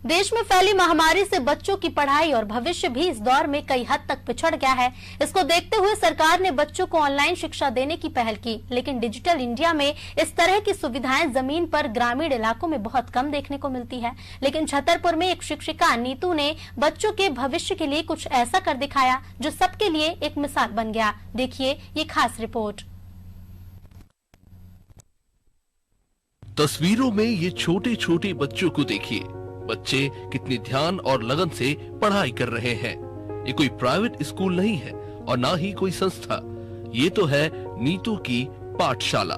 देश में फैली महामारी से बच्चों की पढ़ाई और भविष्य भी इस दौर में कई हद तक पिछड़ गया है। इसको देखते हुए सरकार ने बच्चों को ऑनलाइन शिक्षा देने की पहल की, लेकिन डिजिटल इंडिया में इस तरह की सुविधाएं जमीन पर ग्रामीण इलाकों में बहुत कम देखने को मिलती है। लेकिन छतरपुर में एक शिक्षिका नीतू ने बच्चों के भविष्य के लिए कुछ ऐसा कर दिखाया जो सबके लिए एक मिसाल बन गया। देखिए ये खास रिपोर्ट। तस्वीरों में ये छोटे छोटे बच्चों को देखिए। बच्चे कितनी ध्यान और लगन से पढ़ाई कर रहे हैं। ये कोई प्राइवेट स्कूल नहीं है और ना ही कोई संस्था। ये तो है नीतू की पाठशाला।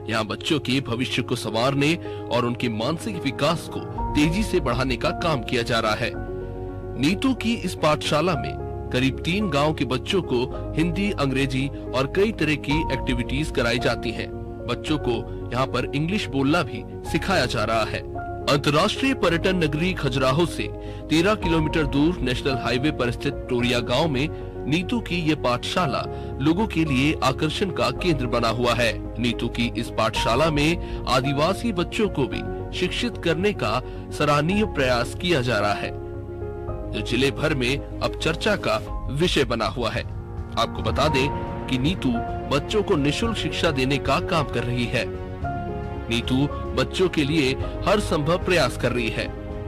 यहाँ बच्चों के भविष्य को संवारने और उनके मानसिक विकास को तेजी से बढ़ाने का काम किया जा रहा है। नीतू की इस पाठशाला में करीब 3 गांव के बच्चों को हिंदी, अंग्रेजी और कई तरह की एक्टिविटीज कराई जाती हैं। बच्चों को यहाँ पर इंग्लिश बोलना भी सिखाया जा रहा है। अंतर्राष्ट्रीय पर्यटन नगरी खजुराहो से 13 किलोमीटर दूर नेशनल हाईवे पर स्थित टोरिया गांव में नीतू की ये पाठशाला लोगों के लिए आकर्षण का केंद्र बना हुआ है। नीतू की इस पाठशाला में आदिवासी बच्चों को भी शिक्षित करने का सराहनीय प्रयास किया जा रहा है, जो जिले भर में अब चर्चा का विषय बना हुआ है। आपको बता दें कि नीतू बच्चों को निःशुल्क शिक्षा देने का काम कर रही है। नीतू बच्चों के लिए हर संभव प्रयास कर रही है।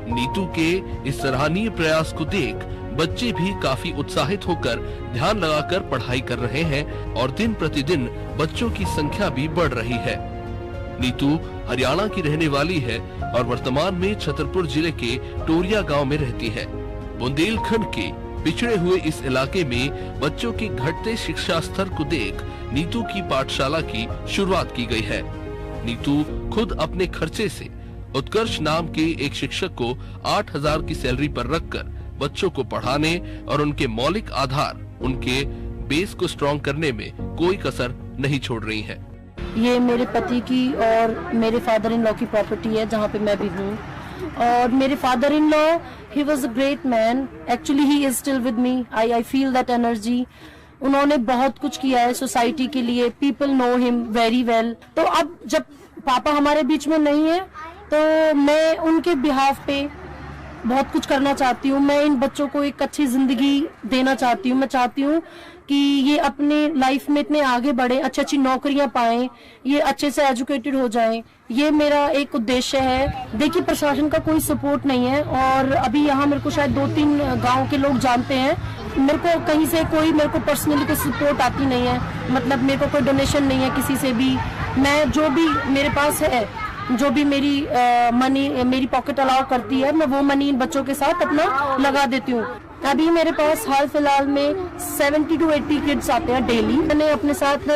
नीतू के इस सराहनीय प्रयास को देख बच्चे भी काफी उत्साहित होकर ध्यान लगाकर पढ़ाई कर रहे हैं और दिन प्रतिदिन बच्चों की संख्या भी बढ़ रही है। नीतू हरियाणा की रहने वाली है और वर्तमान में छतरपुर जिले के टोरिया गांव में रहती है। बुंदेलखंड के पिछड़े हुए इस इलाके में बच्चों के घटते शिक्षा स्तर को देख नीतू की पाठशाला की शुरुआत की गई है। नीतू खुद अपने खर्चे से उत्कर्ष नाम के एक शिक्षक को 8,000 की सैलरी पर रखकर बच्चों को पढ़ाने और उनके मौलिक आधार, उनके बेस को स्ट्रॉन्ग करने में कोई कसर नहीं छोड़ रही है। ये मेरे पति की और मेरे फादर इन लॉ की प्रॉपर्टी है, जहाँ पे मैं भी हूँ। और मेरे father in law, he was a great man, actually he is still with me. I feel that energy. उन्होंने बहुत कुछ किया है सोसाइटी के लिए। People know him very well. तो अब जब पापा हमारे बीच में नहीं है तो मैं उनके बिहाफ पे बहुत कुछ करना चाहती हूँ। मैं इन बच्चों को एक अच्छी जिंदगी देना चाहती हूँ। मैं चाहती हूँ कि ये अपने लाइफ में इतने आगे बढ़े, अच्छी अच्छी नौकरियां पाएं, ये अच्छे से एजुकेटेड हो जाएं। ये मेरा एक उद्देश्य है। देखिए, प्रशासन का कोई सपोर्ट नहीं है और अभी यहाँ मेरे को शायद 2-3 गांव के लोग जानते हैं। मेरे को कहीं से कोई मेरे को पर्सनली कोई सपोर्ट आती नहीं है। मतलब मेरे को कोई डोनेशन नहीं है किसी से भी। मैं जो भी मेरे पास है, जो भी मेरी मनी मेरी पॉकेट अलाउ करती है, मैं वो मनी इन बच्चों के साथ अपना लगा देती हूँ। अभी मेरे पास हाल फिलहाल में 70 to 80 किड्स आते हैं डेली। मैंने अपने साथ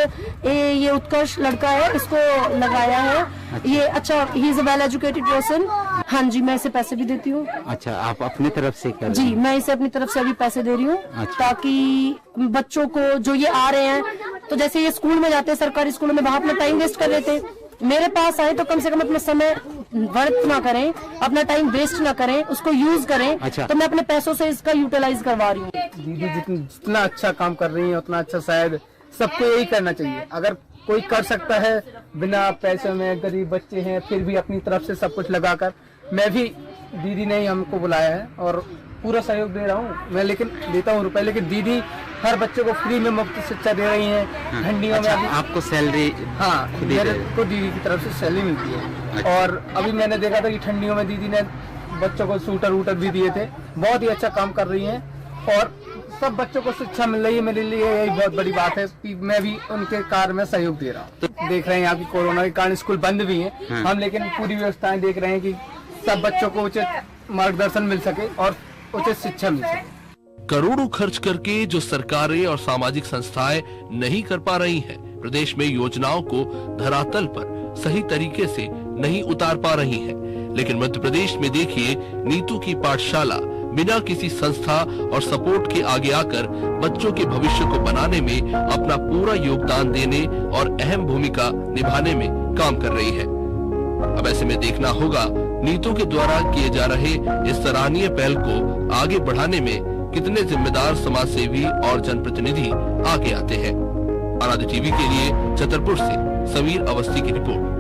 ये उत्कर्ष लड़का है, इसको लगाया है। ये अच्छा, he is a well educated person. हाँ जी, मैं इसे पैसे भी देती हूँ। अच्छा, आप अपनी तरफ से कर? जी, मैं इसे अपनी तरफ से अभी पैसे दे रही हूँ। अच्छा। ताकि बच्चों को जो ये आ रहे हैं, तो जैसे ये स्कूल में जाते हैं, सरकारी स्कूलों में, वहाँ अपना टाइम वेस्ट कर लेते हैं। मेरे पास आए तो कम से कम अपना समय व्यर्थ ना करें, अपना टाइम वेस्ट ना करें, उसको यूज करें। अच्छा। तो मैं अपने पैसों से इसका यूटिलाइज करवा रही हूँ। दीदी जितना अच्छा काम कर रही है उतना अच्छा शायद सबको यही करना चाहिए। अगर कोई कर सकता है बिना पैसे में, गरीब बच्चे हैं फिर भी अपनी तरफ से सब कुछ लगाकर, मैं भी, दीदी ने ही हमको बुलाया है और पूरा सहयोग दे रहा हूँ मैं। लेकिन देता हूँ रुपए, लेकिन दीदी हर बच्चे को फ्री में मुफ्त शिक्षा दे रही हैं। ठंडियों अच्छा, में आपको सैलरी? हाँ, मेरे को दीदी की तरफ से सैलरी मिलती है। अच्छा। और अभी मैंने देखा था कि ठंडियों में दीदी ने बच्चों को स्वेटर वूटर भी दिए थे। बहुत ही अच्छा काम कर रही हैं और सब बच्चों को शिक्षा मिल रही है। मेरे लिए यही बहुत बड़ी बात है कि मैं भी उनके कार्य में सहयोग दे रहा हूँ। तो देख रहे हैं यहाँ की कोरोना के कारण स्कूल बंद भी है, हम लेकिन पूरी व्यवस्थाएं देख रहे हैं कि सब बच्चों को उचित मार्गदर्शन मिल सके और उचित शिक्षा मिल सके। करोड़ों खर्च करके जो सरकारें और सामाजिक संस्थाएं नहीं कर पा रही हैं, प्रदेश में योजनाओं को धरातल पर सही तरीके से नहीं उतार पा रही हैं। लेकिन मध्य प्रदेश में देखिए, नीतू की पाठशाला बिना किसी संस्था और सपोर्ट के आगे आकर बच्चों के भविष्य को बनाने में अपना पूरा योगदान देने और अहम भूमिका निभाने में काम कर रही है। अब ऐसे में देखना होगा नीतू के द्वारा किए जा रहे इस सराहनीय पहल को आगे बढ़ाने में कितने जिम्मेदार समाजसेवी और जनप्रतिनिधि आगे आते हैं। आराध्य टीवी के लिए छतरपुर से समीर अवस्थी की रिपोर्ट।